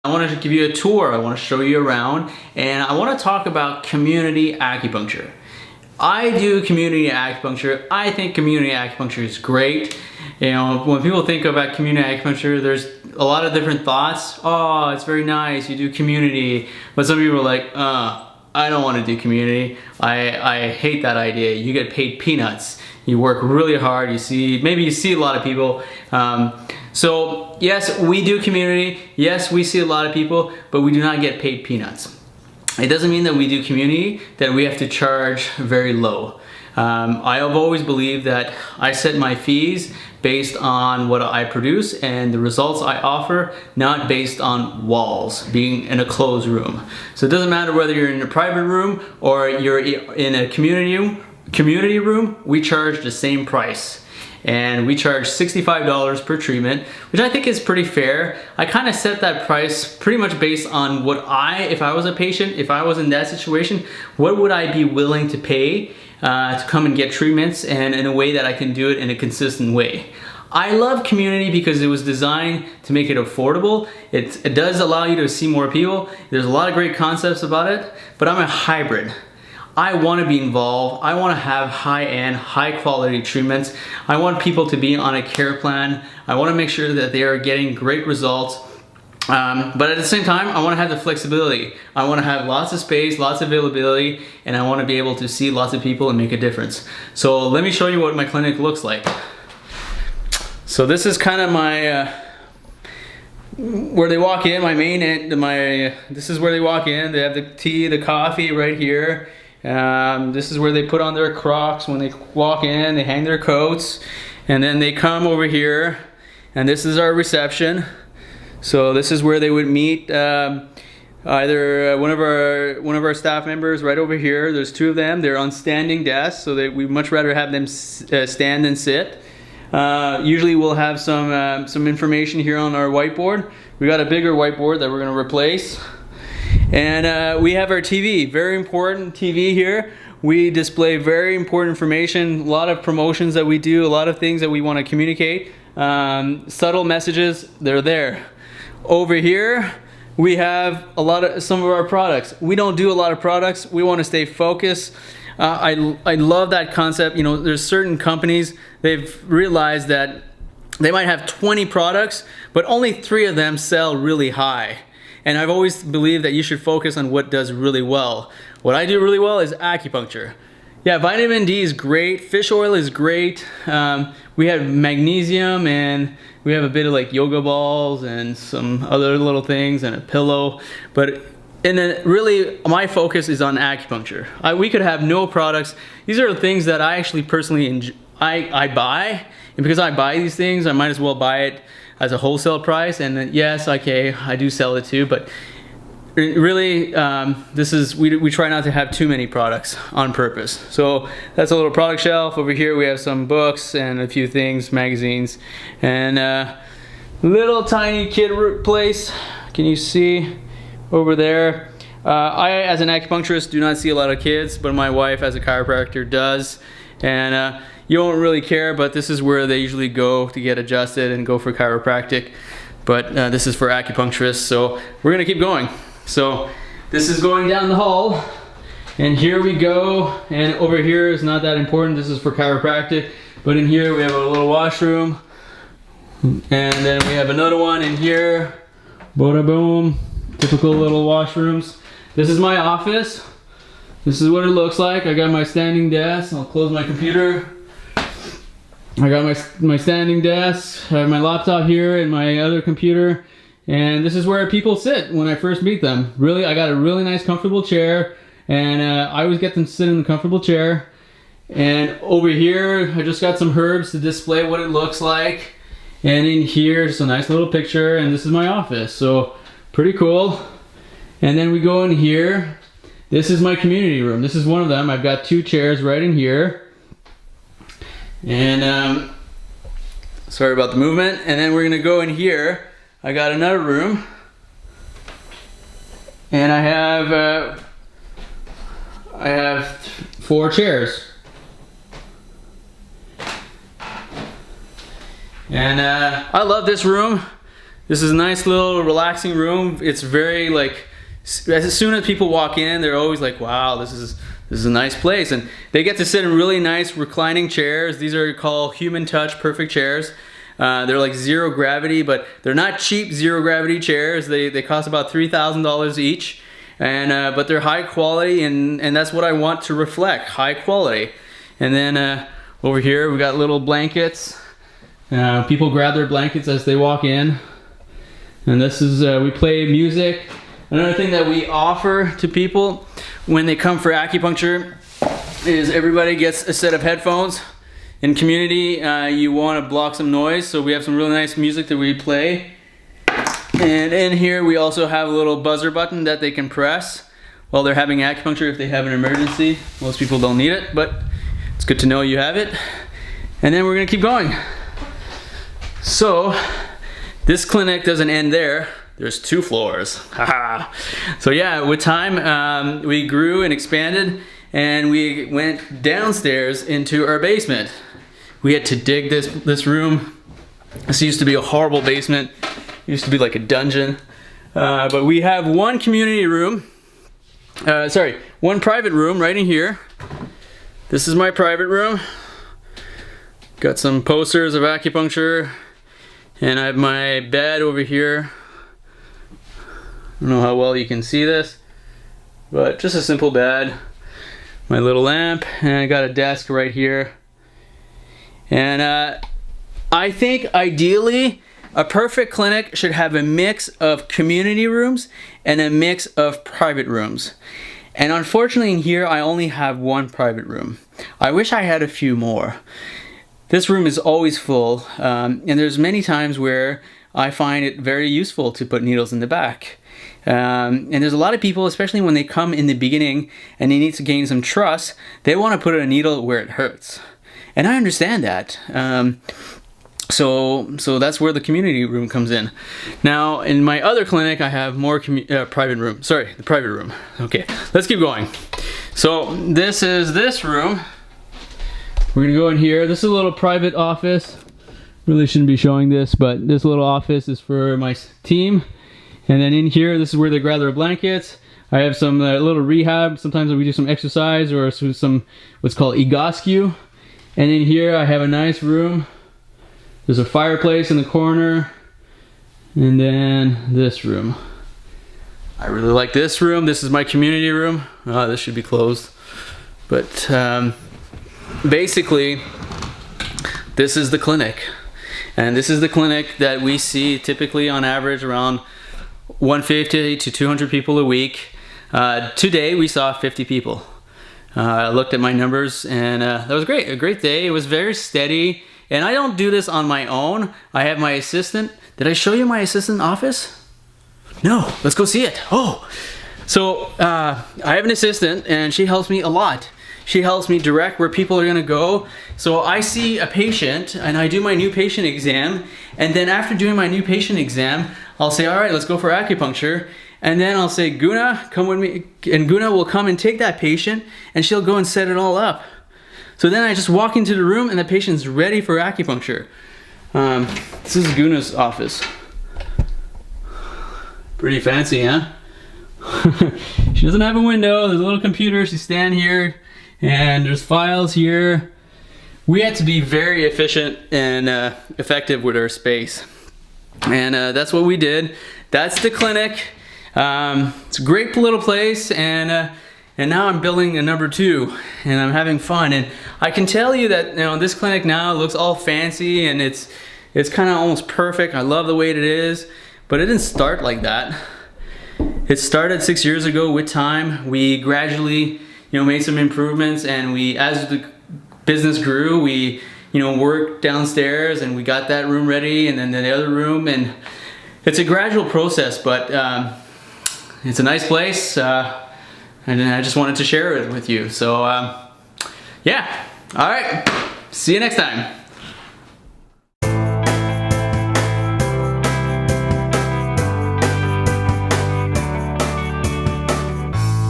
I wanted to give you a tour. I want to show you around, and I want to talk about community acupuncture. I do community acupuncture. I think community acupuncture is great. You know, when people think about community acupuncture, there's a lot of different thoughts. Oh, it's very nice, you do community. But some people are like, I don't want to do community. I hate that idea. You get paid peanuts. You work really hard. Maybe you see a lot of people. So yes, we do community. Yes, we see a lot of people, but we do not get paid peanuts. It doesn't mean that we do community that we have to charge very low. I have always believed that I set my fees based on what I produce and the results I offer, not based on walls, being in a closed room. So it doesn't matter whether you're in a private room or you're in a community room, we charge the same price. And we charge $65 per treatment, which I think is pretty fair. I kind of set that price pretty much based on what if I was a patient, if I was in that situation, what would I be willing to pay to come and get treatments, and in a way that I can do it in a consistent way. I love community because it was designed to make it affordable. It does allow you to see more people. There's a lot of great concepts about it, but I'm a hybrid. I want to be involved. I want to have high-end, high-quality treatments. I want people to be on a care plan. I want to make sure that they are getting great results. But at the same time, I want to have the flexibility. I want to have lots of space, lots of availability, and I want to be able to see lots of people and make a difference. So let me show you what my clinic looks like. So this is kind of my where they walk in. This is where they walk in. They have the tea, the coffee right here. This is where they put on their Crocs when they walk in. They hang their coats, and then they come over here, and this is our reception. So this is where they would meet either one of our staff members right over here. There's two of them. They're on standing desks, so we much rather have them stand than sit. Usually we'll have some information here on our whiteboard. We got a bigger whiteboard that we're going to replace. And we have our TV, very important TV here. We display very important information, a lot of promotions that we do, a lot of things that we want to communicate. Subtle messages, they're there. Over here, we have some of our products. We don't do a lot of products. We want to stay focused. I love that concept. You know, there's certain companies, they've realized that they might have 20 products, but only 3 of them sell really high. And I've always believed that you should focus on what does really well. What I do really well is acupuncture. Yeah, vitamin D is great. Fish oil is great. We have magnesium, and we have a bit of like yoga balls and some other little things and a pillow. But really, my focus is on acupuncture. We could have no products. These are the things that I actually personally enjoy. I buy, and because I buy these things, I might as well buy it as a wholesale price. And yes, okay, I do sell it too, but really, we try not to have too many products on purpose. So that's a little product shelf. Over here we have some books and a few things, magazines, and little tiny kid place. Can you see over there? I, as an acupuncturist, do not see a lot of kids, but my wife, as a chiropractor, does. And you won't really care, but this is where they usually go to get adjusted and go for chiropractic. But this is for acupuncturists, so we're gonna keep going. So this is going down the hall, and here we go. And over here is not that important. This is for chiropractic. But in here we have a little washroom, and then we have another one in here. Bada boom, typical little washrooms. This is my office. This is what it looks like. I got my standing desk. I'll close my computer. I got my standing desk. I have my laptop here and my other computer. And this is where people sit when I first meet them. Really, I got a really nice comfortable chair, and I always get them to sit in the comfortable chair. And over here, I just got some herbs to display what it looks like. And in here, just a nice little picture, and this is my office. So pretty cool. And then we go in here. This is my community room. This is one of them. I've got 2 chairs right in here. And sorry about the movement. And then we're gonna go in here. I got another room, and I have 4 chairs. And I love this room. This is a nice little relaxing room. It's very like, as soon as people walk in, they're always like, wow, this is a nice place. And they get to sit in really nice reclining chairs. These are called Human Touch Perfect chairs. They're like zero gravity, but they're not cheap zero gravity chairs. They cost about $3,000 each. And but they're high quality, and that's what I want to reflect, high quality. And then over here we got little blankets. People grab their blankets as they walk in. And this is, we play music. Another thing that we offer to people when they come for acupuncture is everybody gets a set of headphones. In community, you want to block some noise, so we have some really nice music that we play. And in here we also have a little buzzer button that they can press while they're having acupuncture if they have an emergency. Most people don't need it, but it's good to know you have it. And then we're gonna keep going. So this clinic doesn't end there. There's 2 floors. So yeah, with time we grew and expanded, and we went downstairs into our basement. We had to dig this room. This used to be a horrible basement. It used to be like a dungeon. But we have one community room. One private room right in here. This is my private room. Got some posters of acupuncture. And I have my bed over here. I don't know how well you can see this, but just a simple bed. My little lamp, and I got a desk right here. And I think ideally a perfect clinic should have a mix of community rooms and a mix of private rooms. And unfortunately in here I only have one private room. I wish I had a few more. This room is always full, and there's many times where I find it very useful to put needles in the back. And there's a lot of people, especially when they come in the beginning and they need to gain some trust, they want to put a needle where it hurts. And I understand that. So that's where the community room comes in. Now, in my other clinic, I have more private room. Sorry, the private room. Okay, let's keep going. So this is this room. We're gonna go in here. This is a little private office. Really shouldn't be showing this, but this little office is for my team. And then in here, this is where they grab their blankets. I have some little rehab. Sometimes we do some exercise or some what's called egoscue. And in here, I have a nice room. There's a fireplace in the corner. And then this room. I really like this room. This is my community room. This should be closed. But basically, this is the clinic. And this is the clinic that we see typically on average around 150 to 200 people a week. Today we saw 50 people. I looked at my numbers, and that was great. A great day. It was very steady. And I don't do this on my own. I have my assistant. Did I show you my assistant office? No, let's go see it. Oh, so I have an assistant, and she helps me a lot. She helps me direct where people are gonna go. So I see a patient, and I do my new patient exam, and then after doing my new patient exam, I'll say, all right, let's go for acupuncture. And then I'll say, Guna, come with me. And Guna will come and take that patient, and she'll go and set it all up. So then I just walk into the room, and the patient's ready for acupuncture. This is Guna's office. Pretty fancy, huh? She doesn't have a window. There's a little computer. She stands here, and there's files here. We had to be very efficient and effective with our space. And that's what we did. That's the clinic. It's a great little place, and now I'm building a number 2, and I'm having fun. And I can tell you that this clinic now looks all fancy, and it's kind of almost perfect. I love the way it is, but it didn't start like that. It started 6 years ago. With time, we gradually made some improvements, and as the business grew, we worked downstairs, and we got that room ready, and then the other room, and it's a gradual process, but it's a nice place, and I just wanted to share it with you. So yeah, all right, see you next time.